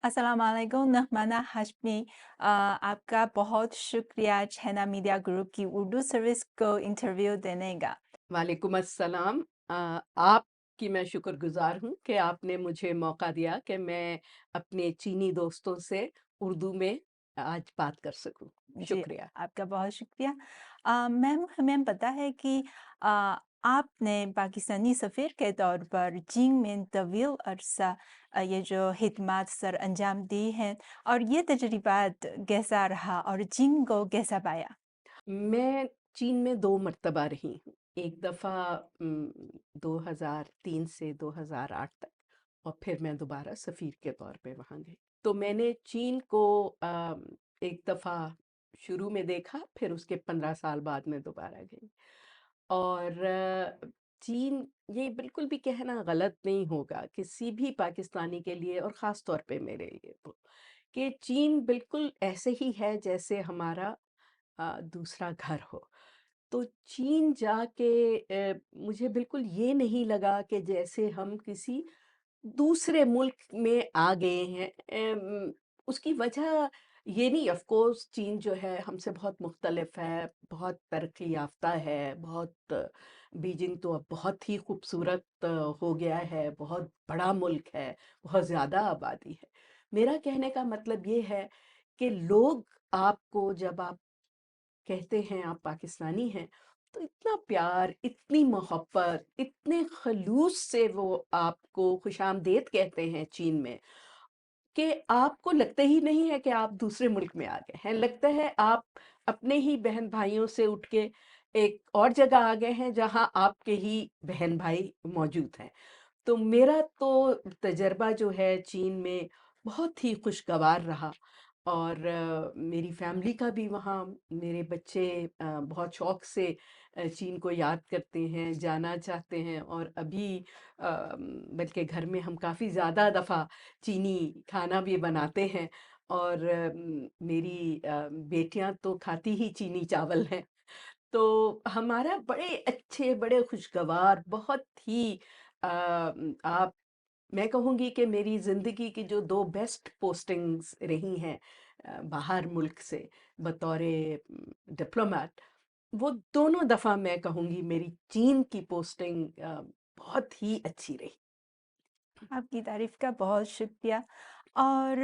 अस्सलाम वालेकुम नहमाना हाशमी। आपका बहुत शुक्रिया छैना मीडिया ग्रुप की उर्दू सर्विस को इंटरव्यू देने का। वालेकुम अस्सलाम। आपकी मैं शुक्रगुज़ार हूँ कि आपने मुझे मौका दिया कि मैं अपने चीनी दोस्तों से उर्दू में आज बात कर सकूँ। जी, शुक्रिया। आपका बहुत शुक्रिया। मैम हमें पता है कि अ, आपने पाकिस्तानी सफ़ीर के तौर पर चीन में तवील अरसा ये जो खिदमत सर अंजाम दी हैं और ये तजुर्बात कैसा रहा और चीन को कैसा पाया? मैं चीन में 2 मर्तबा रही हूँ। एक दफ़ा 2003 से 2008 तक और फिर मैं दोबारा सफ़ीर के तौर पे वहाँ गई। तो मैंने चीन को एक दफ़ा शुरू में देखा, फिर उसके 15 साल बाद मैं दोबारा गई। और चीन, ये बिल्कुल भी कहना गलत नहीं होगा किसी भी पाकिस्तानी के लिए और ख़ास तौर पे मेरे लिए तो, कि चीन बिल्कुल ऐसे ही है जैसे हमारा दूसरा घर हो। तो चीन जाके मुझे बिल्कुल ये नहीं लगा कि जैसे हम किसी दूसरे मुल्क में आ गए हैं। उसकी वजह ये नहीं, ऑफ कोर्स चीन जो है हमसे बहुत मुख्तलिफ है, बहुत तरक्की याफ्ता है, बहुत बीजिंग तो अब बहुत ही खूबसूरत हो गया है, बहुत बड़ा मुल्क है, बहुत ज़्यादा आबादी है। मेरा कहने का मतलब ये है कि लोग आपको जब आप कहते हैं आप पाकिस्तानी हैं, तो इतना प्यार, इतनी मोहब्बत, इतने खलूस से वो आपको खुशामदीद कहते हैं चीन में, कि आपको लगता ही नहीं है कि आप दूसरे मुल्क में आ गए हैं। लगता है आप अपने ही बहन-भाइयों से उठ के एक और जगह आ गए हैं, जहाँ आपके ही बहन-भाई मौजूद हैं। तो मेरा तो तजर्बा जो है चीन में बहुत ही खुशगवार रहा। और मेरी फैमिली का भी वहाँ, मेरे बच्चे बहुत शौक से चीन को याद करते हैं, जाना चाहते हैं। और अभी बल्कि घर में हम काफ़ी ज़्यादा दफ़ा चीनी खाना भी बनाते हैं। और मेरी बेटियां तो खाती ही चीनी चावल हैं। तो हमारा बड़े अच्छे, बड़े खुशगवार, बहुत ही आप, मैं कहूँगी कि मेरी ज़िंदगी की जो 2 बेस्ट पोस्टिंग्स रही हैं बाहर मुल्क से बतौर डिप्लोमेट, वो दोनों दफ़ा मैं कहूँगी मेरी चीन की पोस्टिंग बहुत ही अच्छी रही। आपकी तारीफ़ का बहुत शुक्रिया। और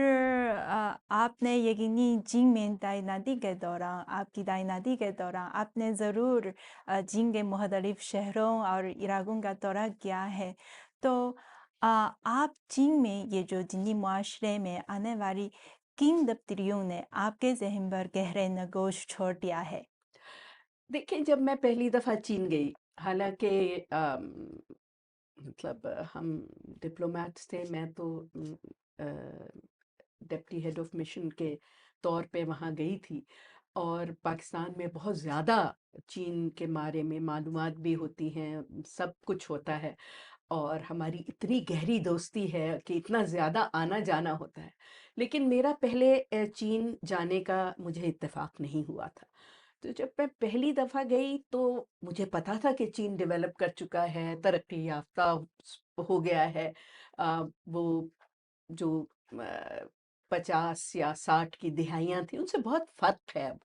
आपने यकीनी चीन में तैनाती के दौरान आपकी तैनाती के दौरान आपने ज़रूर चीन के मुख्तलिफ़ शहरों और इलाकों का दौरा किया है। तो आप चीन में ये जो चीनी मुआशरे में आने वाली किन तब्दीलियों ने आपके ज़हन पर गहरे नक़ोश छोड़ दिया है? देखिए, जब मैं पहली दफ़ा चीन गई, हालाँकि मतलब हम डिप्लोमेट्स थे, मैं तो डिप्टी हेड ऑफ मिशन के तौर पे वहाँ गई थी। और पाकिस्तान में बहुत ज़्यादा चीन के बारे में मालूमात भी होती हैं, सब कुछ होता है। और हमारी इतनी गहरी दोस्ती है कि इतना ज़्यादा आना-जाना होता है। लेकिन मेरा पहले चीन जाने का मुझे इत्तेफ़ाक नहीं हुआ था। तो जब मैं पहली दफ़ा गई तो मुझे पता था कि चीन डेवलप कर चुका है, तरक्की याफ़्ता हो गया है। वो जो 50 या 60 की दिहाइयाँ थी, उनसे बहुत फ़र्क है अब।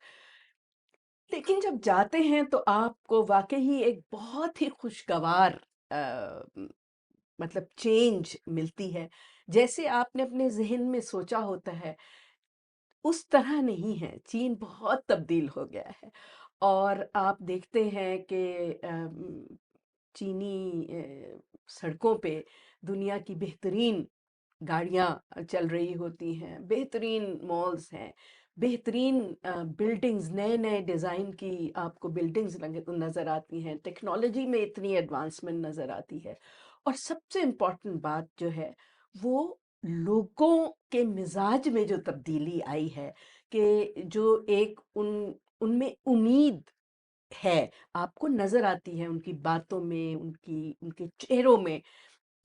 लेकिन जब जाते हैं तो आपको वाक़ई ही एक बहुत ही खुशगवार अ, मतलब चेंज मिलती है। जैसे आपने अपने ज़हन में सोचा होता है, उस तरह नहीं है, चीन बहुत तब्दील हो गया है। और आप देखते हैं कि चीनी सड़कों पे दुनिया की बेहतरीन गाड़ियाँ चल रही होती हैं, बेहतरीन मॉल्स हैं, बेहतरीन बिल्डिंग्स, नए-नए डिज़ाइन की आपको बिल्डिंग्स नज़र आती हैं, टेक्नोलॉजी में इतनी एडवांसमेंट नज़र आती है। और सबसे इम्पोर्टेंट बात जो है, वो लोगों के मिज़ाज में जो तब्दीली आई है, कि जो एक उनमें उम्मीद है, आपको नज़र आती है उनकी बातों में, उनके चेहरों में,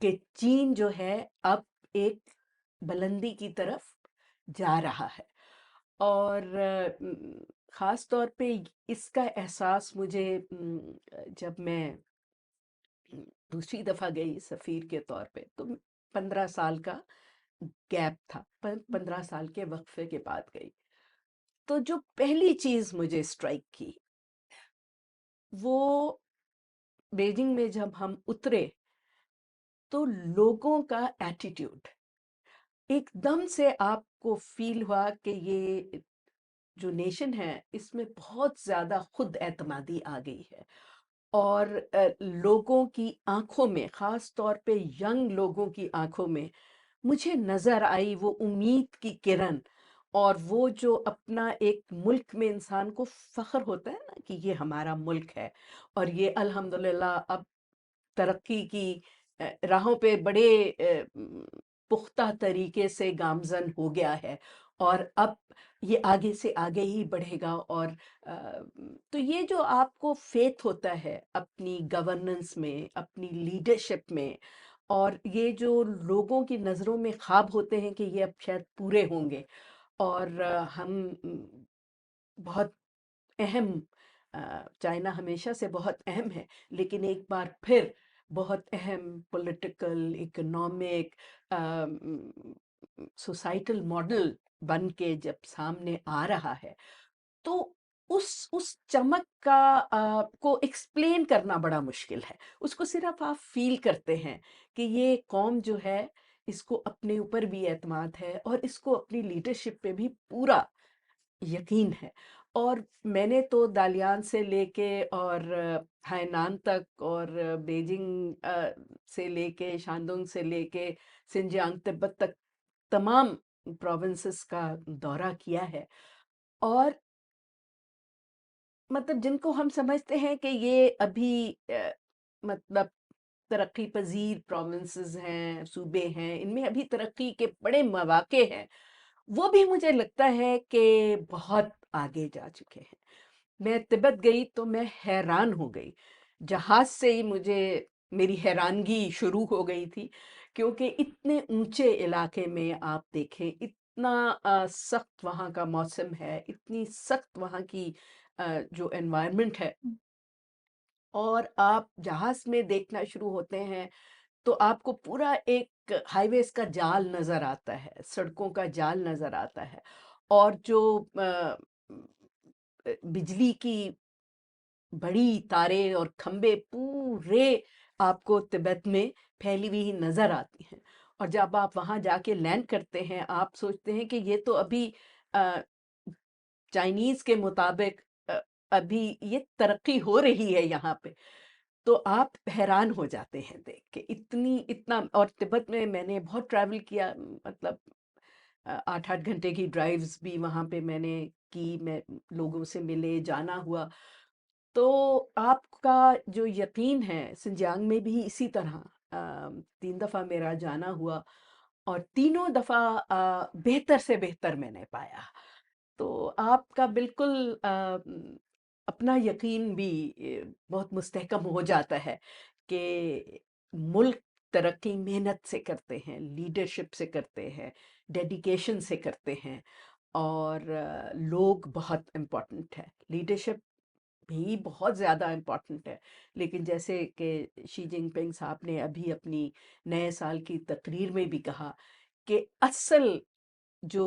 कि चीन जो है अब एक बुलंदी की तरफ जा रहा है। और ख़ास तौर पे इसका एहसास मुझे जब मैं दूसरी दफ़ा गई सफ़ीर के तौर पे, तो 15 साल का गैप था, 15 साल के वक़्फ़े के बाद गई। तो जो पहली चीज़ मुझे स्ट्राइक की, वो बीजिंग में जब हम उतरे, तो लोगों का एटीट्यूड, एकदम से आपको फ़ील हुआ कि ये जो नेशन है, इसमें बहुत ज़्यादा खुद एतमादी आ गई है। और लोगों की आँखों में, ख़ास तौर पे यंग लोगों की आँखों में, मुझे नज़र आई वो उम्मीद की किरण, और वो जो अपना एक मुल्क में इंसान को फ़ख्र होता है ना कि ये हमारा मुल्क है, और ये अल्हम्दुलिल्लाह अब तरक्की की राहों पे बड़े पुख्ता तरीके से गामज़न हो गया है, और अब ये आगे से आगे ही बढ़ेगा। और तो ये जो आपको फ़ेथ होता है अपनी गवर्नेंस में, अपनी लीडरशिप में, और ये जो लोगों की नज़रों में ख्वाब होते हैं कि ये अब शायद पूरे होंगे, और हम बहुत अहम, चाइना हमेशा से बहुत अहम है, लेकिन एक बार फिर बहुत अहम पॉलिटिकल, इकोनॉमिक, सोसाइटल मॉडल बन के जब सामने आ रहा है, तो उस चमक का को एक्सप्लेन करना बड़ा मुश्किल है। उसको सिर्फ आप फ़ील करते हैं कि ये कौम जो है, इसको अपने ऊपर भी एतमाद है, और इसको अपनी लीडरशिप पे भी पूरा यकीन है। और मैंने तो दालियान से लेके और हायनान तक, और बीजिंग से लेके शानडोंग से लेके सिंजियांग तिब्बत तक तमाम प्रोविंसेस का दौरा किया है। और मतलब जिनको हम समझते हैं कि ये अभी मतलब तरक्की पजीर प्रोविंसेस हैं, सूबे हैं, इनमें अभी तरक्की के बड़े मौके हैं, वो भी मुझे लगता है कि बहुत आगे जा चुके हैं। मैं तिब्बत गई तो मैं हैरान हो गई। जहाज़ से ही मुझे मेरी हैरानगी शुरू हो गई थी, क्योंकि इतने ऊँचे इलाके में आप देखें, इतना सख्त वहाँ का मौसम है, इतनी सख्त वहाँ की जो एनवायरनमेंट है, और आप जहाज़ में देखना शुरू होते हैं, तो आपको पूरा एक हाईवेज़ का जाल नज़र आता है, सड़कों का जाल नज़र आता है, और जो बिजली की बड़ी तारें और खंबे पूरे आपको तिब्बत में फैली हुई नज़र आती हैं। और जब आप वहाँ जाके लैंड करते हैं, आप सोचते हैं कि ये तो अभी अ, चाइनीज़ के मुताबिक अ, अभी ये तरक्की हो रही है यहाँ पे। तो आप हैरान हो जाते हैं देख के, इतनी इतना। और तिब्बत में मैंने बहुत ट्रैवल किया, मतलब 8-8 घंटे की ड्राइव्स भी वहाँ पे मैंने की, मैं लोगों से मिले, जाना हुआ। तो आपका जो यकीन है, सिंजियांग में भी इसी तरह 3 दफ़ा मेरा जाना हुआ, और तीनों दफ़ा बेहतर से बेहतर मैंने पाया। तो आपका बिल्कुल अपना यकीन भी बहुत मुस्तहकम हो जाता है कि मुल्क तरक्की मेहनत से करते हैं, लीडरशिप से करते हैं, डेडिकेशन से करते हैं, और लोग बहुत इम्पोर्टेंट है। लीडरशिप भी बहुत ज़्यादा इम्पोर्टेंट है, लेकिन जैसे कि शी जिनपिंग साहब ने अभी अपनी नए साल की तकरीर में भी कहा कि असल जो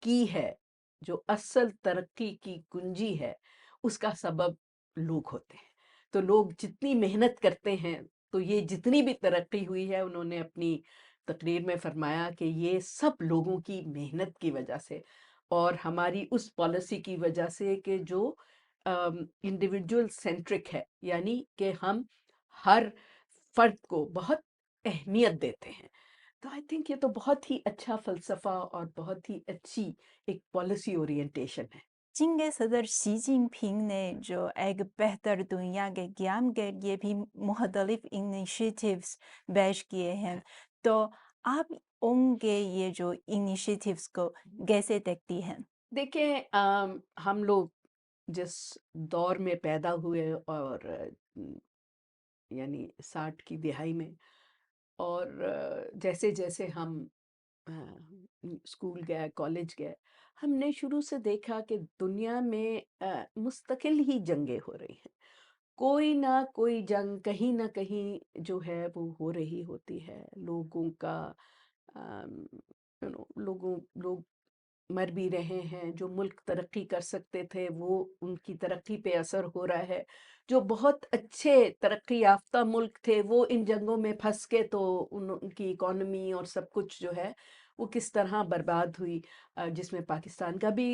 की है, जो असल तरक्की की कुंजी है, उसका सबब लोग होते हैं। तो लोग जितनी मेहनत करते हैं, तो ये जितनी भी तरक्की हुई है, उन्होंने अपनी तकरीर में फरमाया कि ये सब लोगों की मेहनत की वजह से, और हमारी उस पॉलिसी की वजह से कि जो इंडिविजुअल सेंट्रिक है, यानी कि हम हर फर्द को बहुत अहमियत देते हैं। तो आई थिंक ये तो बहुत ही अच्छा फ़लसफ़ा और बहुत ही अच्छी एक पॉलिसी ओरिएंटेशन है। चीन के सदर शी जिनपिंग ने जो एक बेहतर दुनिया के क़याम के लिए भी मुख्तलिफ इनिशिएटिव्स पेश किए हैं, तो आप उनके ये जो इनिशिएटिव्स को कैसे देखती हैं? देखिए, हम लोग जिस दौर में पैदा हुए, और यानी 60 की दिहाई में, और जैसे-जैसे हम स्कूल गए, कॉलेज गए, हमने शुरू से देखा कि दुनिया में मुस्तकिल ही जंगें हो रही हैं। कोई ना कोई जंग कहीं न कहीं जो है वो हो रही होती है। लोगों का लोग मर भी रहे हैं, जो मुल्क तरक्की कर सकते थे वो उनकी तरक्की पे असर हो रहा है। जो बहुत अच्छे तरक्की याफ्ता मुल्क थे वो इन जंगों में फँस के तो उनकी इकॉनमी और सब कुछ जो है वो किस तरह बर्बाद हुई। जिसमें पाकिस्तान का भी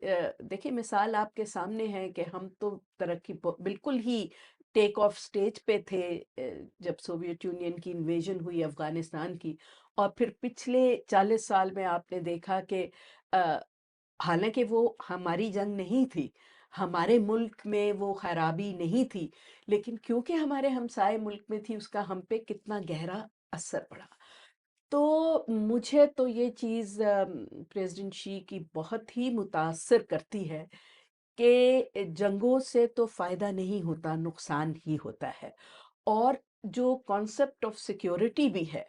देखिए मिसाल आपके सामने है कि हम तो तरक्की बिल्कुल ही टेक ऑफ स्टेज पे थे जब सोवियत यूनियन की इन्वेजन हुई अफ़गानिस्तान की। और फिर पिछले 40 साल में आपने देखा कि अ, हालाँकि वो हमारी जंग नहीं थी, हमारे मुल्क में वो खराबी नहीं थी, लेकिन क्योंकि हमारे हमसाए मुल्क में थी उसका हम पे कितना गहरा असर पड़ा। तो मुझे तो ये चीज़ प्रेज़िडेंट शी की बहुत ही मुतासिर करती है कि जंगों से तो फ़ायदा नहीं होता, नुकसान ही होता है। और जो कॉन्सेप्ट ऑफ सिक्योरिटी भी है,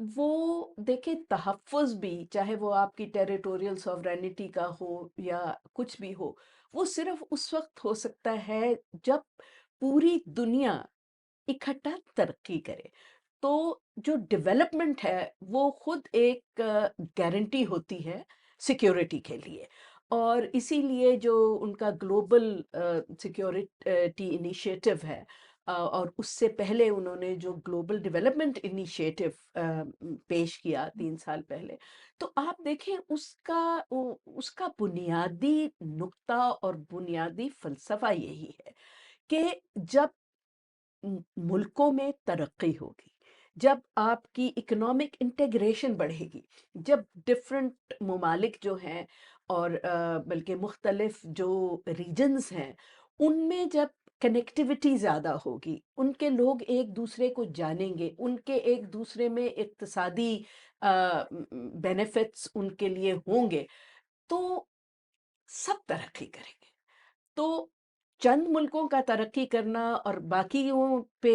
वो देखिए तहफ़्फ़ुज़ भी, चाहे वो आपकी टेरिटोरियल सॉवरेनिटी का हो या कुछ भी हो, वो सिर्फ़ उस वक़्त हो सकता है जब पूरी दुनिया इकट्ठा तरक्की करे। तो जो डेवलपमेंट है वो खुद एक गारंटी होती है सिक्योरिटी के लिए। और इसीलिए जो उनका ग्लोबल सिक्योरिटी इनिशिएटिव है और उससे पहले उन्होंने जो ग्लोबल डेवलपमेंट इनिशिएटिव पेश किया 3 साल पहले, तो आप देखें उसका बुनियादी नुक्ता और बुनियादी फलसफा यही है कि जब मुल्कों में तरक्की होगी, जब आपकी इकोनॉमिक इंटीग्रेशन बढ़ेगी, जब डिफरेंट ममालिक जो हैं और बल्कि मुख्तलिफ जो रीजन्स हैं, उनमें जब कनेक्टिविटी ज़्यादा होगी, उनके लोग एक दूसरे को जानेंगे, उनके एक दूसरे में इक्तसादी बेनिफिट्स उनके लिए होंगे, तो सब तरक्की करेंगे। तो चंद मुल्कों का तरक्की करना और बाकियों पे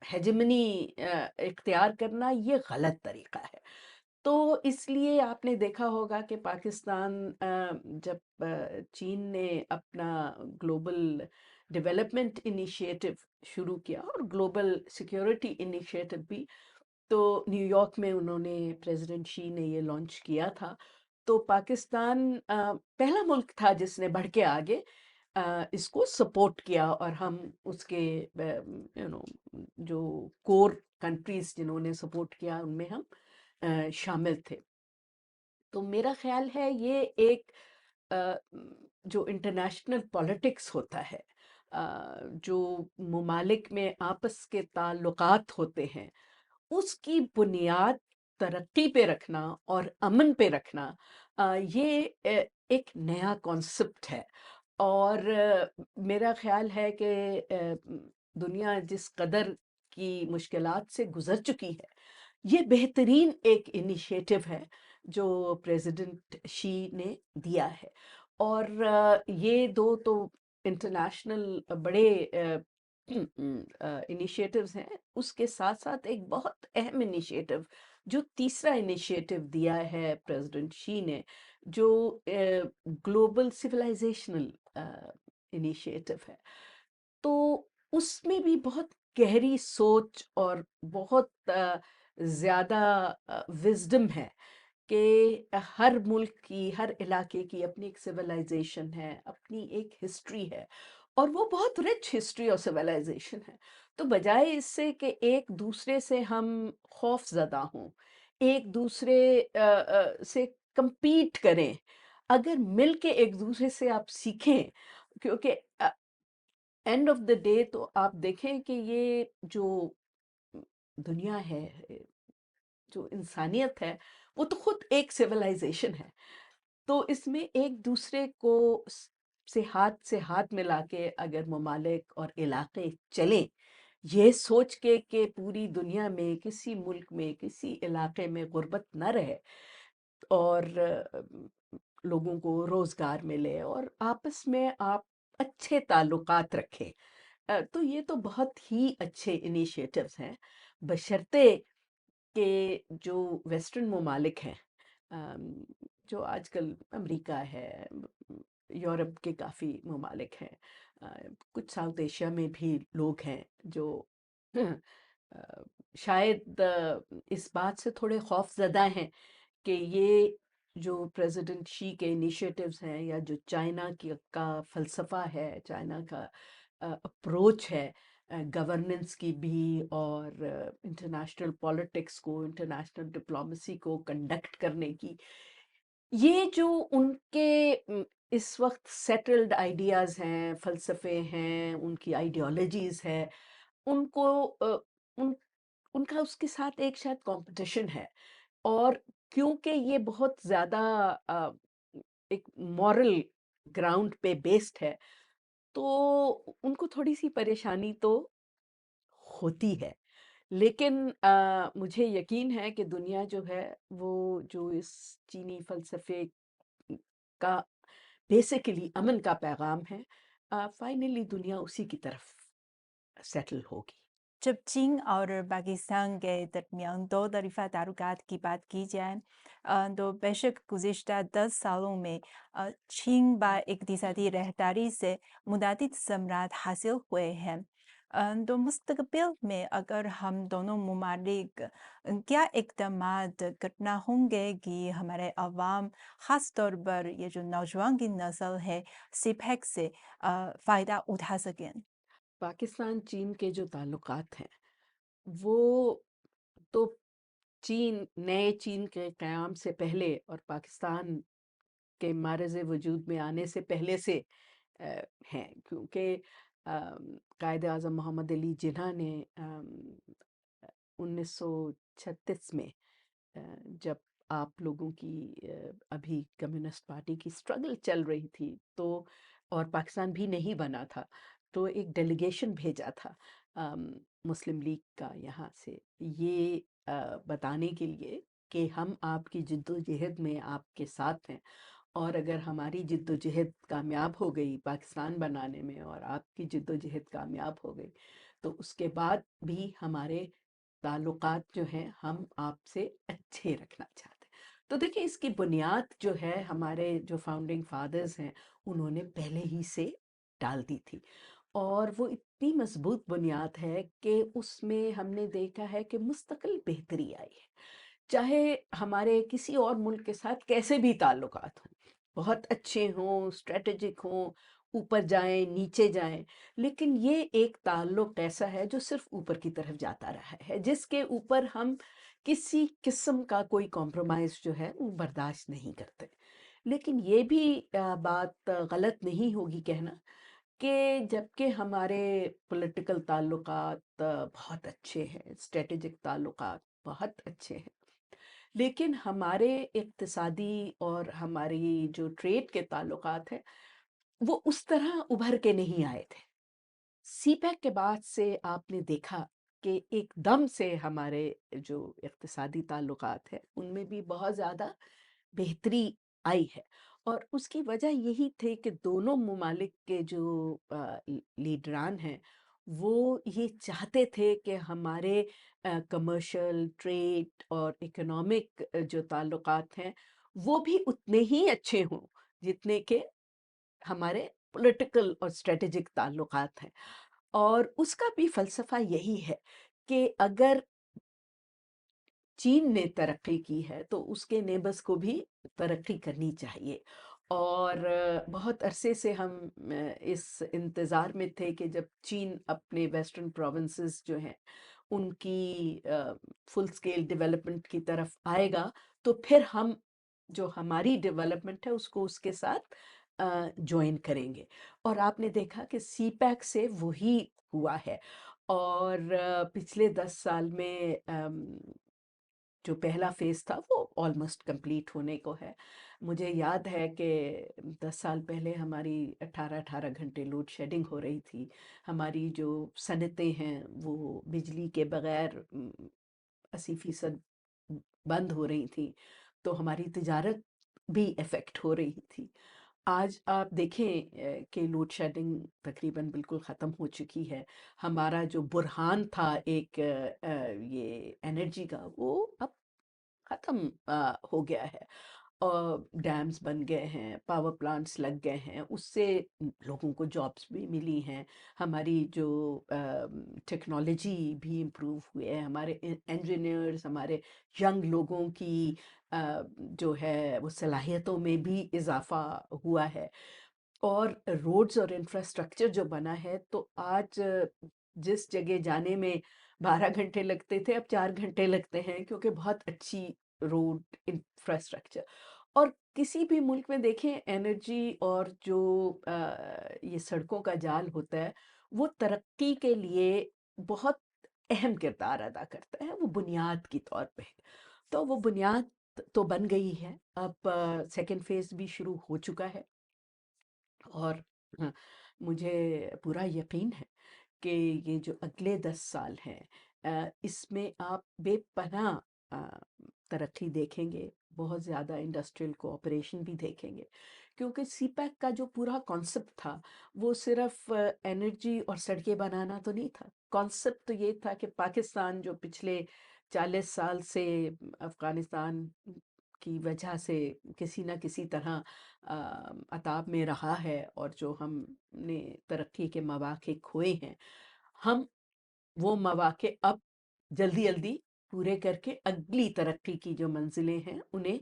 हेजेमनी इख्तियार करना ये गलत तरीका है। तो इसलिए आपने देखा होगा कि पाकिस्तान जब चीन ने अपना ग्लोबल डेवलपमेंट इनिशिएटिव शुरू किया और ग्लोबल सिक्योरिटी इनिशिएटिव भी, तो न्यूयॉर्क में उन्होंने प्रेसिडेंट शी ने ये लॉन्च किया था। तो पाकिस्तान पहला मुल्क था जिसने बढ़ के आगे इसको सपोर्ट किया और हम उसके जो कोर कंट्रीज जिन्होंने सपोर्ट किया उनमें हम शामिल थे। तो मेरा ख्याल है ये एक अ, जो इंटरनेशनल पॉलिटिक्स होता है, जो ममालिक में आपस के ताल्लुकात होते हैं, उसकी बुनियाद तरक्की पे रखना और अमन पे रखना, ये एक नया कॉन्सेप्ट है। और मेरा ख़्याल है कि दुनिया जिस कदर की मुश्किलात से गुज़र चुकी है, ये बेहतरीन एक इनिशिएटिव है जो प्रेसिडेंट शी ने दिया है। और ये 2 तो इंटरनेशनल बड़े इनिशिएटिव्स हैं। उसके साथ-साथ एक बहुत अहम इनिशिएटिव जो तीसरा इनिशिएटिव दिया है प्रेसिडेंट शी ने, जो ग्लोबल सिविलाइजेशनल इनिशिएटिव है। तो उसमें भी बहुत गहरी सोच और बहुत ज़्यादा विज़डम है कि हर मुल्क की, हर इलाके की अपनी एक सिविलाइजेशन है, अपनी एक हिस्ट्री है और वो बहुत रिच हिस्ट्री और सिविलाइजेशन है। तो बजाय इससे कि एक दूसरे से हम खौफ ज़दा हों, एक दूसरे से compete करें, अगर मिल के एक दूसरे से आप सीखें, क्योंकि एंड ऑफ द डे तो आप देखें कि ये जो दुनिया है, जो इंसानियत है, वो तो खुद एक सिविलाइजेशन है। तो इसमें एक दूसरे को से हाथ मिला के अगर ममालिक और इलाके चलें, ये सोच के कि पूरी दुनिया में किसी मुल्क में, किसी इलाके में गुर्बत ना रहे और लोगों को रोज़गार मिले और आपस में आप अच्छे ताल्लुकात रखें। तो ये तो बहुत ही अच्छे इनिशिएटिव्स हैं, बशर्ते कि जो वेस्टर्न ममालिक हैं, अम, जो आजकल अमेरिका है, यूरोप के काफ़ी ममालिक हैं, कुछ साउथ एशिया में भी लोग हैं जो अ, शायद इस बात से थोड़े खौफज़दा हैं کہ ये जो प्रेसिडेंट शी के इनिशिएटिव्स हैं या जो चाइना की का फ़लसफ़ा है, चाइना का अप्रोच है गवर्नेंस की भी और इंटरनेशनल पॉलिटिक्स को, इंटरनेशनल डिप्लोमेसी को कंडक्ट करने की, ये जो उनके इस वक़्त सेटल्ड आइडियाज़ हैं, फ़लसफ़े हैं, उनकी आइडियोलॉजीज़ है, उनको उन उनका उसके साथ एक शायद कॉम्पिटिशन है। और क्योंकि ये बहुत ज़्यादा अ, एक मॉरल ग्राउंड पे बेस्ड है, तो उनको थोड़ी-सी परेशानी तो होती है। लेकिन मुझे यकीन है कि दुनिया जो है, वो जो इस चीनी फ़लसफ़े का बेसिकली अमन का पैगाम है, फाइनली दुनिया उसी की तरफ सेटल होगी। जब चीन और पाकिस्तान के दरमियान दो तरफ़ा ताल्लुकात की बात की जाए तो बेशक गुज़िश्ता 10 सालों में चीन बाइक़्तिसादी रहदारी से मुतअद्दिद ज़मरात हासिल हुए हैं। तो मुस्तक़बिल में अगर हम दोनों ममालिक क्या इक़दामात करना होंगे कि हमारे अवाम ख़ास तौर पर ये जो नौजवान की नस्ल है, सिपेक से फ़ायदा उठा सकें? पाकिस्तान चीन के जो ताल्लुकात हैं, वो तो चीन नए चीन के क़याम से पहले और पाकिस्तान के मारज़ वजूद में आने से पहले से हैं, क्योंकि कायद-ए-आज़म मोहम्मद अली जिन्ना ने 1936 में अ, जब आप लोगों की अभी कम्युनिस्ट पार्टी की स्ट्रगल चल रही थी, तो और पाकिस्तान भी नहीं बना था, तो एक डेलीगेशन भेजा था अम, मुस्लिम लीग का यहाँ से, ये बताने के लिए कि हम आपकी जिद्दोजहद में आपके साथ हैं, और अगर हमारी जिद्दोजहद कामयाब हो गई पाकिस्तान बनाने में और आपकी जिद्दोजहद कामयाब हो गई, तो उसके बाद भी हमारे ताल्लुकात जो हैं हम आपसे अच्छे रखना चाहते हैं। तो देखिए, इसकी बुनियाद जो है हमारे जो फाउंडिंग फादर्स हैं, उन्होंने पहले ही से डाल दी थी, और वो इतनी मजबूत बुनियाद है कि उसमें हमने देखा है कि मुस्तकिल बेहतरी आई है। चाहे हमारे किसी और मुल्क के साथ कैसे भी ताल्लुकात हों, बहुत अच्छे हों, स्ट्रैटेजिक हों, ऊपर जाएँ, नीचे जाएँ, लेकिन ये एक ताल्लुक ऐसा है जो सिर्फ़ ऊपर की तरफ जाता रहा है, जिसके ऊपर हम किसी किस्म का कोई कॉम्प्रोमाइज़ जो है वो बर्दाश्त नहीं करते। लेकिन ये भी बात गलत नहीं होगी कहना कि जबकि हमारे पॉलिटिकल ताल्लुकात बहुत अच्छे हैं, स्ट्रैटेजिक ताल्लुकात बहुत अच्छे हैं, लेकिन हमारे इक़्तिसादी और हमारी जो ट्रेड के ताल्लुकात हैं, वो उस तरह उभर के नहीं आए थे। सीपेक के बाद से आपने देखा कि एकदम से हमारे जो इक़्तिसादी ताल्लुकात हैं, उनमें भी बहुत ज़्यादा बेहतरी आई है, और उसकी वजह यही थी कि दोनों ममालिक के जो लीडरान हैं, वो ये चाहते थे कि हमारे कमर्शियल, ट्रेड और इकोनॉमिक जो ताल्लुकात हैं, वो भी उतने ही अच्छे हों, जितने के हमारे पॉलिटिकल और स्ट्रेटेजिक ताल्लुकात हैं। और उसका भी फ़लसफ़ा यही है कि अगर चीन ने तरक्की की है, तो उसके नेबर्स को भी तरक्की करनी चाहिए। और बहुत अरसे से हम इस इंतज़ार में थे कि जब चीन अपने वेस्टर्न प्रोविंसेस जो हैं, उनकी फुल स्केल डेवलपमेंट की तरफ आएगा, तो फिर हम जो हमारी डेवलपमेंट है, उसको उसके साथ जॉइन करेंगे। और आपने देखा कि सीपैक से वही हुआ है। और पिछले 10 साल में जो पहला फ़ेज़ था वो ऑलमोस्ट कंप्लीट होने को है। मुझे याद है कि 10 साल पहले हमारी 18-18 घंटे लोड शेडिंग हो रही थी। हमारी जो सनतें हैं वो बिजली के बगैर 80% बंद हो रही थी, तो हमारी तिजारत भी अफ़ेक्ट हो रही थी। आज आप देखें कि लोड शेडिंग तकरीबन बिल्कुल ख़त्म हो चुकी है। हमारा जो बुरहान था एक ये एनर्जी का, वो अब ख़त्म हो गया है। डैम्स बन गए हैं, पावर प्लांट्स लग गए हैं, उससे लोगों को जॉब्स भी मिली हैं। हमारी जो टेक्नोलॉजी भी इम्प्रूव हुई है, हमारे इंजीनियर्स, हमारे यंग लोगों की जो है वो सलाहियतों में भी इज़ाफ़ा हुआ है। और रोड्स और इंफ्रास्ट्रक्चर जो बना है, तो आज जिस जगह जाने में 12 घंटे लगते थे, अब 4 घंटे लगते हैं, क्योंकि बहुत अच्छी रोड इंफ्रास्ट्रक्चर। और किसी भी मुल्क में देखें, एनर्जी और जो ये सड़कों का जाल होता है, वो तरक्की के लिए बहुत अहम किरदार अदा करता है, वो बुनियाद के तौर पे। तो वो बुनियाद तो बन गई है, अब सेकंड फेज़ भी शुरू हो चुका है। और हाँ, मुझे पूरा यकीन है कि ये जो अगले 10 साल हैं, इसमें आप बेपनाह अ, तरक्की देखेंगे, बहुत ज़्यादा इंडस्ट्रियल कोऑपरेशन भी देखेंगे। क्योंकि सीपैक का जो पूरा कॉन्सेप्ट था, वो सिर्फ़ एनर्जी और सड़कें बनाना तो नहीं था। कॉन्सेप्ट तो ये था कि पाकिस्तान जो पिछले 40 साल से अफ़गानिस्तान की वजह से किसी न किसी तरह अताब में रहा है, और जो हमने तरक्की के मौक़े खोए हैं, हम वो मौक़े अब जल्दी-जल्दी पूरे करके अगली तरक्की की जो मंज़िलें हैं, उन्हें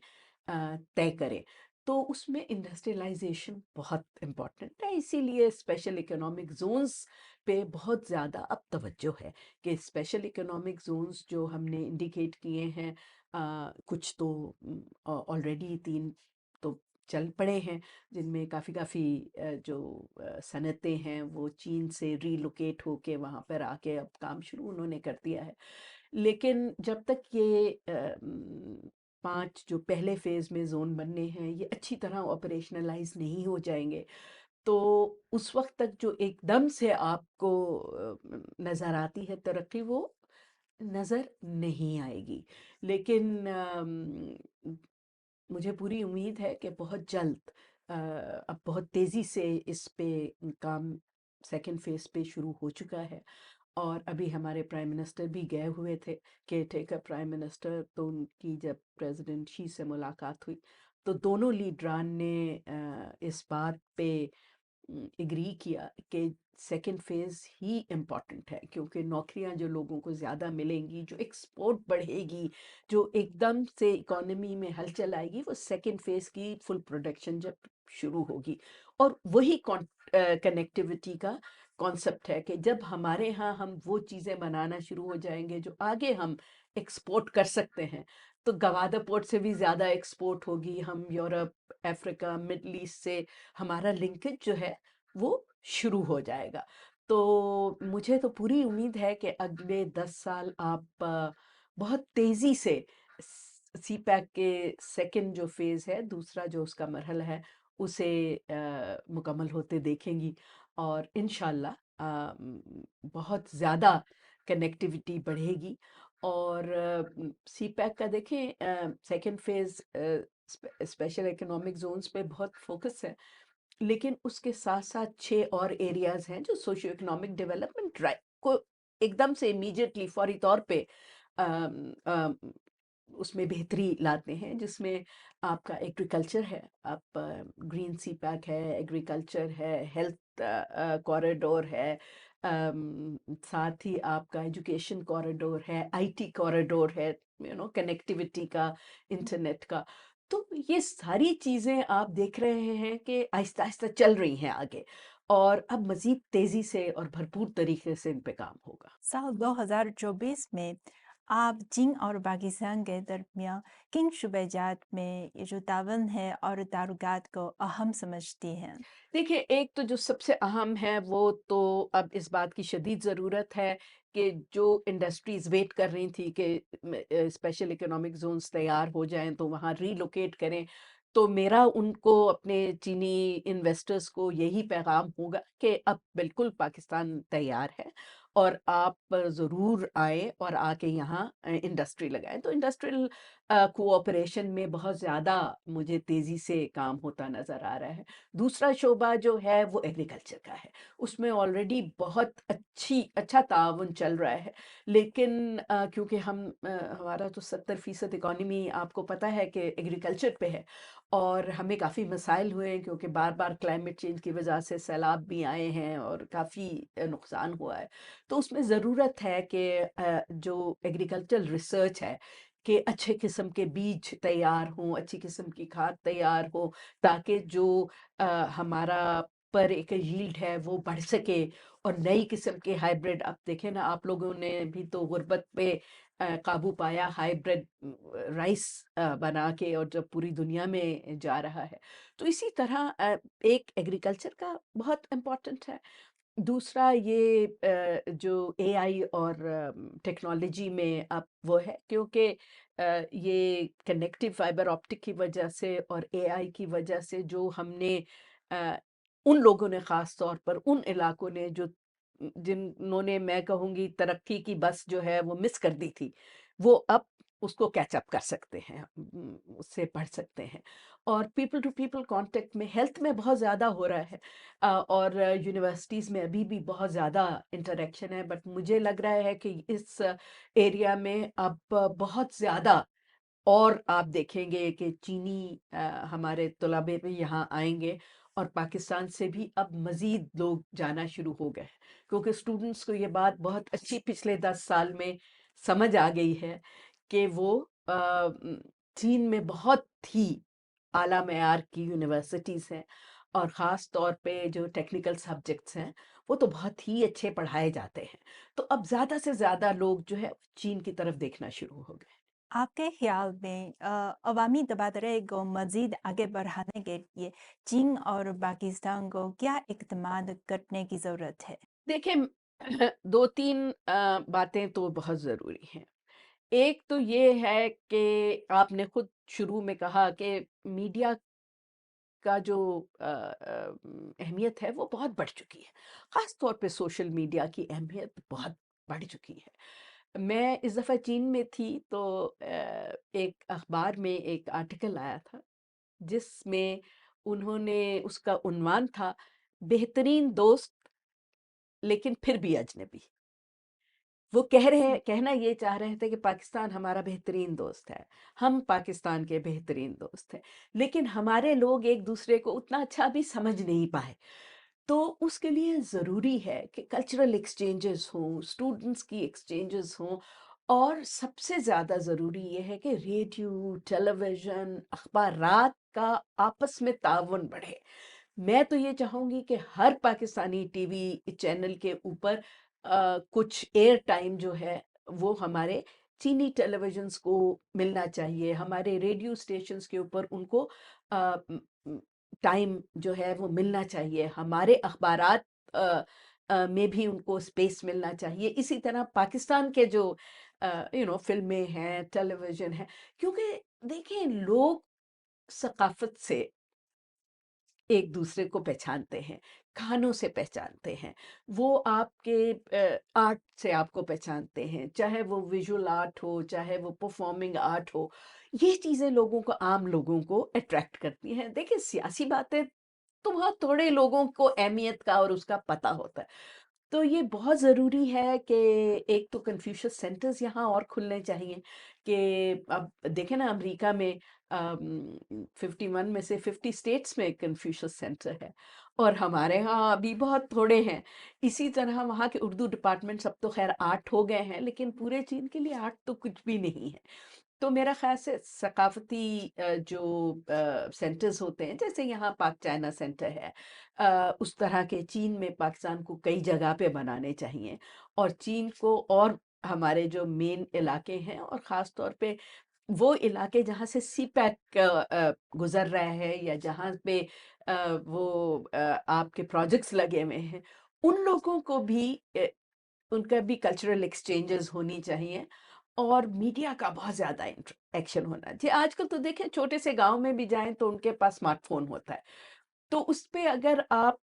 तय करें। तो उसमें इंडस्ट्रियलाइज़ेशन बहुत इम्पोर्टेंट है, इसीलिए स्पेशल इकोनॉमिक ज़ोन्स पे बहुत ज़्यादा अब तवज्जो है कि स्पेशल इकोनॉमिक ज़ोन्स जो हमने इंडिकेट किए हैं, कुछ तो ऑलरेडी 3 तो चल पड़े हैं, जिनमें काफ़ी जो सनतें हैं, वो चीन से रीलोकेट होके वहाँ पर आके अब काम शुरू उन्होंने कर दिया है। लेकिन जब तक ये 5 जो पहले फ़ेज़ में ज़ोन बनने हैं, ये अच्छी तरह ऑपरेशनलाइज़ नहीं हो जाएँगे, तो उस वक़्त तक जो एकदम से आपको नज़र आती है तरक्की, वो नज़र नहीं आएगी। लेकिन मुझे पूरी उम्मीद है कि बहुत जल्द अब बहुत तेज़ी से इस पे काम सेकंड फ़ेज़ पे शुरू हो चुका है। और अभी हमारे प्राइम मिनिस्टर भी गए हुए थे, केयरटेकर प्राइम मिनिस्टर, तो उनकी जब प्रेसिडेंट शी से मुलाकात हुई, तो दोनों लीडरान ने इस बात पे एग्री किया कि सेकंड फेज़ ही इम्पोर्टेंट है, क्योंकि नौकरियां जो लोगों को ज़्यादा मिलेंगी, जो एक्सपोर्ट बढ़ेगी, जो एकदम से इकोनॉमी में हलचल आएगी, वो सेकंड फेज़ की फुल प्रोडक्शन जब शुरू होगी। और वही कनेक्टिविटी का कॉन्सेप्ट है कि जब हमारे यहाँ हम वो चीज़ें बनाना शुरू हो जाएंगे जो आगे हम एक्सपोर्ट कर सकते हैं, तो गवादर पोर्ट से भी ज़्यादा एक्सपोर्ट होगी, हम यूरोप, अफ्रीका, मिडल ईस्ट से हमारा लिंकेज जो है वो शुरू हो जाएगा। तो मुझे तो पूरी उम्मीद है कि अगले 10 साल आप बहुत तेज़ी से सीपैक के सेकंड जो फेज़ है, दूसरा जो उसका मरहला है, उसे मुकम्मल होते देखेंगी। और इंशाल्लाह बहुत ज़्यादा कनेक्टिविटी बढ़ेगी। और सीपैक का देखें, second phase special economic zones पे बहुत फोकस है, लेकिन उसके साथ-साथ 6 और एरियाज़ हैं जो सोशियो इकोनॉमिक डेवलपमेंट ड्राइव को एकदम से इमीडिएटली फौरी तौर पे अम, अम, उसमें बेहतरी लाते हैं, जिसमें आपका एग्रीकल्चर है, आप ग्रीन सी पैक है, एग्रीकल्चर है, हेल्थ कॉरिडोर है, साथ ही आपका एजुकेशन कॉरिडोर है, आईटी कॉरिडोर है, कनेक्टिविटी का, इंटरनेट का। तो ये सारी चीज़ें आप देख रहे हैं कि आहिस्ता-आहिस्ता चल रही हैं आगे, और अब मज़ीद तेज़ी से और भरपूर तरीके से इन पे काम होगा। साल 2024 में आप चीन और पाकिस्तान के दरमियान किन शुबेजात में ये जो तावन है और ताल्लुकात को अहम समझती हैं? देखिए, एक तो जो सबसे अहम है, वो तो अब इस बात की शदीद ज़रूरत है कि जो इंडस्ट्रीज़ वेट कर रही थी कि स्पेशल इकोनॉमिक ज़ोन्स तैयार हो जाएँ, तो वहाँ रीलोकेट करें। तो मेरा उनको, अपने चीनी इन्वेस्टर्स को यही पैगाम होगा कि अब बिल्कुल पाकिस्तान तैयार है, और आप ज़रूर आएँ और आके यहाँ इंडस्ट्री लगाएँ। तो इंडस्ट्रियल कोऑपरेशन में बहुत ज़्यादा मुझे तेज़ी से काम होता नज़र आ रहा है। दूसरा शोबा जो है वो एग्रीकल्चर का है। उसमें ऑलरेडी बहुत अच्छा ताउन चल रहा है। लेकिन क्योंकि हमारा तो 70% इकॉनमी आपको पता है कि एग्रीकल्चर पे है, और हमें काफ़ी मसाइल हुए हैं, क्योंकि बार-बार क्लाइमेट चेंज की वजह से सैलाब भी आए हैं और काफ़ी नुकसान हुआ है। तो उसमें ज़रूरत है कि जो एग्रीकल्चरल रिसर्च है, کہ अच्छे किस्म के बीज तैयार हों, अच्छी किस्म की खाद तैयार हो, ताकि जो हमारा पर एक यील्ड है वो बढ़ सके। और नई किस्म के हाइब्रिड, आप देखें ना, आप लोगों ने भी तो गुर्बत पे काबू पाया हाइब्रिड राइस बना के, और जब पूरी दुनिया में जा रहा है। तो इसी तरह एक एग्रीकल्चर का बहुत इम्पोर्टेंट है। दूसरा ये जो एआई और टेक्नोलॉजी में अब वो है, क्योंकि ये कनेक्टिव फाइबर ऑप्टिक की वजह से और एआई की वजह से जो हमने अ, उन लोगों ने, ख़ास तौर पर उन इलाकों ने जो जिन्होंने, मैं कहूँगी, तरक्की की बस जो है वो मिस कर दी थी, वो अब उसको कैच अप कर सकते हैं, उससे पढ़ सकते हैं। और पीपल टू पीपल कांटेक्ट में हेल्थ में बहुत ज़्यादा हो रहा है। और यूनिवर्सिटीज़ में अभी भी बहुत ज़्यादा इंटरेक्शन है, बट मुझे लग रहा है कि इस एरिया में अब बहुत ज़्यादा, और आप देखेंगे कि चीनी हमारे तलबे भी यहाँ आएंगे, और पाकिस्तान से भी अब मज़ीद लोग जाना शुरू हो गए हैं, क्योंकि स्टूडेंट्स को ये बात बहुत अच्छी पिछले 10 साल में समझ आ गई है कि वो चीन में बहुत ही आला मयार की यूनिवर्सिटीज़ हैं, और ख़ास तौर पे जो टेक्निकल सब्जेक्ट्स हैं वो तो बहुत ही अच्छे पढ़ाए जाते हैं। तो अब ज़्यादा से ज़्यादा लोग जो है चीन की तरफ देखना शुरू हो गए। आपके ख्याल में अवामी तबादले को मज़ीद आगे बढ़ाने के लिए चीन और पाकिस्तान को क्या इक़दामात करने की ज़रूरत है? देखिए, 2-3 बातें तो बहुत ज़रूरी हैं। एक तो ये है कि आपने खुद शुरू में कहा कि मीडिया का जो अहमियत है वो बहुत बढ़ चुकी है। ख़ास तौर पे सोशल मीडिया की अहमियत बहुत बढ़ चुकी है। मैं इस दफ़ा चीन में थी, तो एक अख़बार में एक आर्टिकल आया था, जिसमें उन्होंने, उसका उन्वान था, बेहतरीन दोस्त लेकिन फिर भी अजनबी। वो कहना ये चाह रहे थे कि पाकिस्तान हमारा बेहतरीन दोस्त है, हम पाकिस्तान के बेहतरीन दोस्त हैं, लेकिन हमारे लोग एक दूसरे को उतना अच्छा भी समझ नहीं पाए। तो उसके लिए ज़रूरी है कि कल्चरल एक्सचेंजेस हों, स्टूडेंट्स की एक्सचेंजेस हों, और सबसे ज़्यादा ज़रूरी ये है कि रेडियो, टेलीविज़न, अखबारात का आपस में ताउन बढ़े। मैं तो ये चाहूँगी कि हर पाकिस्तानी टीवी चैनल के ऊपर कुछ एयर टाइम जो है वो हमारे चीनी टेलीविजन्स को मिलना चाहिए, हमारे रेडियो स्टेशंस के ऊपर उनको टाइम जो है वो मिलना चाहिए, हमारे अखबारात में भी उनको स्पेस मिलना चाहिए। इसी तरह पाकिस्तान के जो फिल्में हैं, टेलीविज़न है, क्योंकि देखिए, लोग सकाफ़त से एक दूसरे को पहचानते हैं, खानों से पहचानते हैं, वो आपके आर्ट से आपको पहचानते हैं, चाहे वो विजुअल आर्ट हो, चाहे वो परफॉर्मिंग आर्ट हो। ये चीज़ें लोगों को, आम लोगों को अट्रैक्ट करती हैं। देखिए, सियासी बातें तो बहुत थोड़े लोगों को अहमियत का और उसका पता होता है। तो ये बहुत ज़रूरी है कि एक तो कन्फ्यूशियस सेंटर्स यहाँ और खुलने चाहिए, कि अब देखें ना, अमेरिका में 51 में से 50 स्टेट्स में कन्फ्यूशियस सेंटर है, और हमारे यहाँ अभी बहुत थोड़े हैं। इसी तरह वहाँ के उर्दू डिपार्टमेंट्स अब तो खैर 8 हो गए हैं, लेकिन पूरे चीन के लिए 8 तो कुछ भी नहीं है। तो मेरा ख़्याल से सकाफ़ती जो सेंटर्स होते हैं, जैसे यहाँ पाक चाइना सेंटर है, उस तरह के चीन में पाकिस्तान को कई जगह पे बनाने चाहिए, और चीन को, और हमारे जो मेन इलाके हैं, और ख़ास तौर पे वो इलाके जहाँ से सी पैक गुज़र रहा है, या जहाँ पे वो आपके प्रोजेक्ट्स लगे हुए हैं, उन लोगों को भी उनका भी कल्चरल एक्सचेंजेस होनी चाहिए, और मीडिया का बहुत ज़्यादा एक्शन होना चाहिए। आजकल तो देखें, छोटे से गांव में भी जाएं तो उनके पास स्मार्टफोन होता है, तो उस पे अगर आप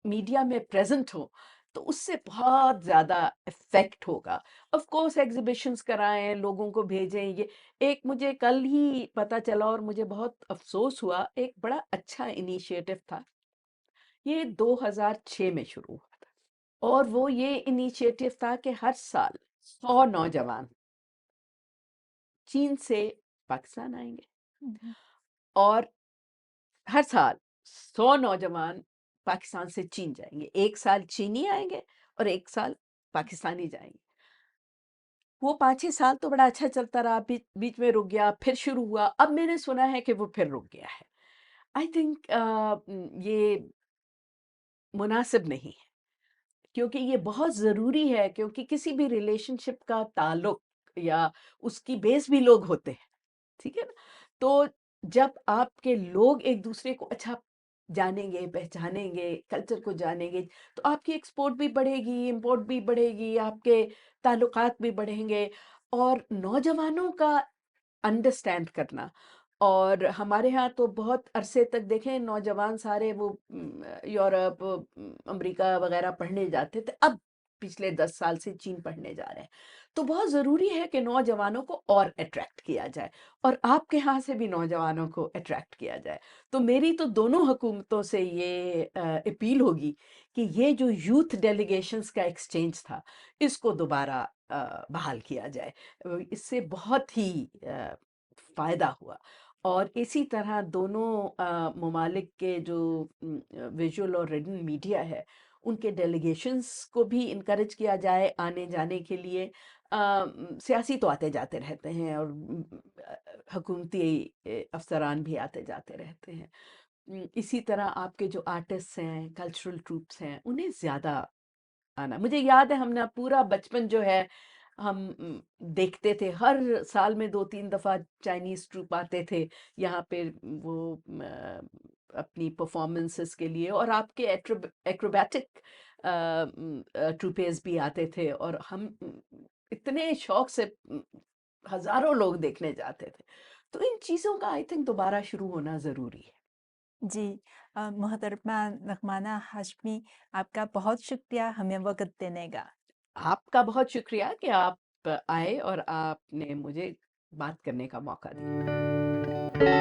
मीडिया में प्रेजेंट हो, तो उससे बहुत ज़्यादा इफ़ेक्ट होगा। ऑफ कोर्स एग्ज़िबिशंस कराएँ, लोगों को भेजें। ये एक मुझे कल ही पता चला, और मुझे बहुत अफ़सोस हुआ, एक बड़ा अच्छा इनिशिएटिव था। ये 2006 में शुरू हुआ था, और वो ये इनिशिएटिव था कि हर साल 100 नौजवान चीन से पाकिस्तान आएँगे, हुँ, हुँ। और हर साल 100 नौजवान पाकिस्तान से चीन जाएँगे। 1 साल चीनी आएँगे और 1 साल पाकिस्तानी जाएँगे। वो 5-6 साल तो बड़ा अच्छा चलता रहा, बीच में रुक गया, फिर शुरू हुआ, अब मैंने सुना है कि वो फिर रुक गया है। आई थिंक ये मुनासिब नहीं है, क्योंकि ये बहुत ज़रूरी है, क्योंकि किसी भी रिलेशनशिप का ताल्लुक या उसकी बेस भी लोग होते हैं, ठीक है ना? तो जब आपके लोग एक-दूसरे को अच्छा जानेंगे, पहचानेंगे, कल्चर को जानेंगे, तो आपकी एक्सपोर्ट भी बढ़ेगी, इम्पोर्ट भी बढ़ेगी, आपके ताल्लुकात भी बढ़ेंगे। और नौजवानों का अंडरस्टैंड करना, और हमारे यहाँ तो बहुत अरसे तक देखें नौजवान सारे वो यूरोप, अमेरिका वगैरह पढ़ने जाते थे, अब पिछले 10 साल से चीन पढ़ने जा रहे हैं। तो बहुत ज़रूरी है कि नौजवानों को और अट्रैक्ट किया जाए, और आपके यहाँ से भी नौजवानों को अट्रैक्ट किया जाए। तो मेरी तो दोनों हुकूमतों से ये अपील होगी कि ये जो यूथ डेलीगेशंस का एक्सचेंज था, इसको दोबारा बहाल किया जाए। इससे बहुत ही फ़ायदा हुआ। और इसी तरह दोनों ममालिक के जो विजुअल और रिटन मीडिया है, उनके डेलीगेशंस को भी इनकरेज किया जाए आने जाने के लिए। सियासी तो आते जाते रहते हैं, और हुकूमती अफसरान भी आते जाते रहते हैं। इसी तरह आपके जो आर्टिस्ट हैं, कल्चरल ट्रूप्स हैं, उन्हें ज़्यादा आना। मुझे याद है हमने पूरा बचपन जो है हम देखते थे, हर साल में 2-3 दफ़ा चाइनीज़ ट्रूप आते थे यहाँ पे, वो अपनी परफॉर्मेंसेस के लिए, और आपके एक्रोबैटिक ट्रूपेज भी आते थे, और हम इतने शौक से हज़ारों लोग देखने जाते थे। तो इन चीज़ों का आई थिंक दोबारा शुरू होना ज़रूरी है। जी, मोहतरमा नगमाना हाशमी, आपका बहुत शुक्रिया हमें वक़्त देने का। आपका बहुत शुक्रिया कि आप आए और आपने मुझे बात करने का मौका दिया।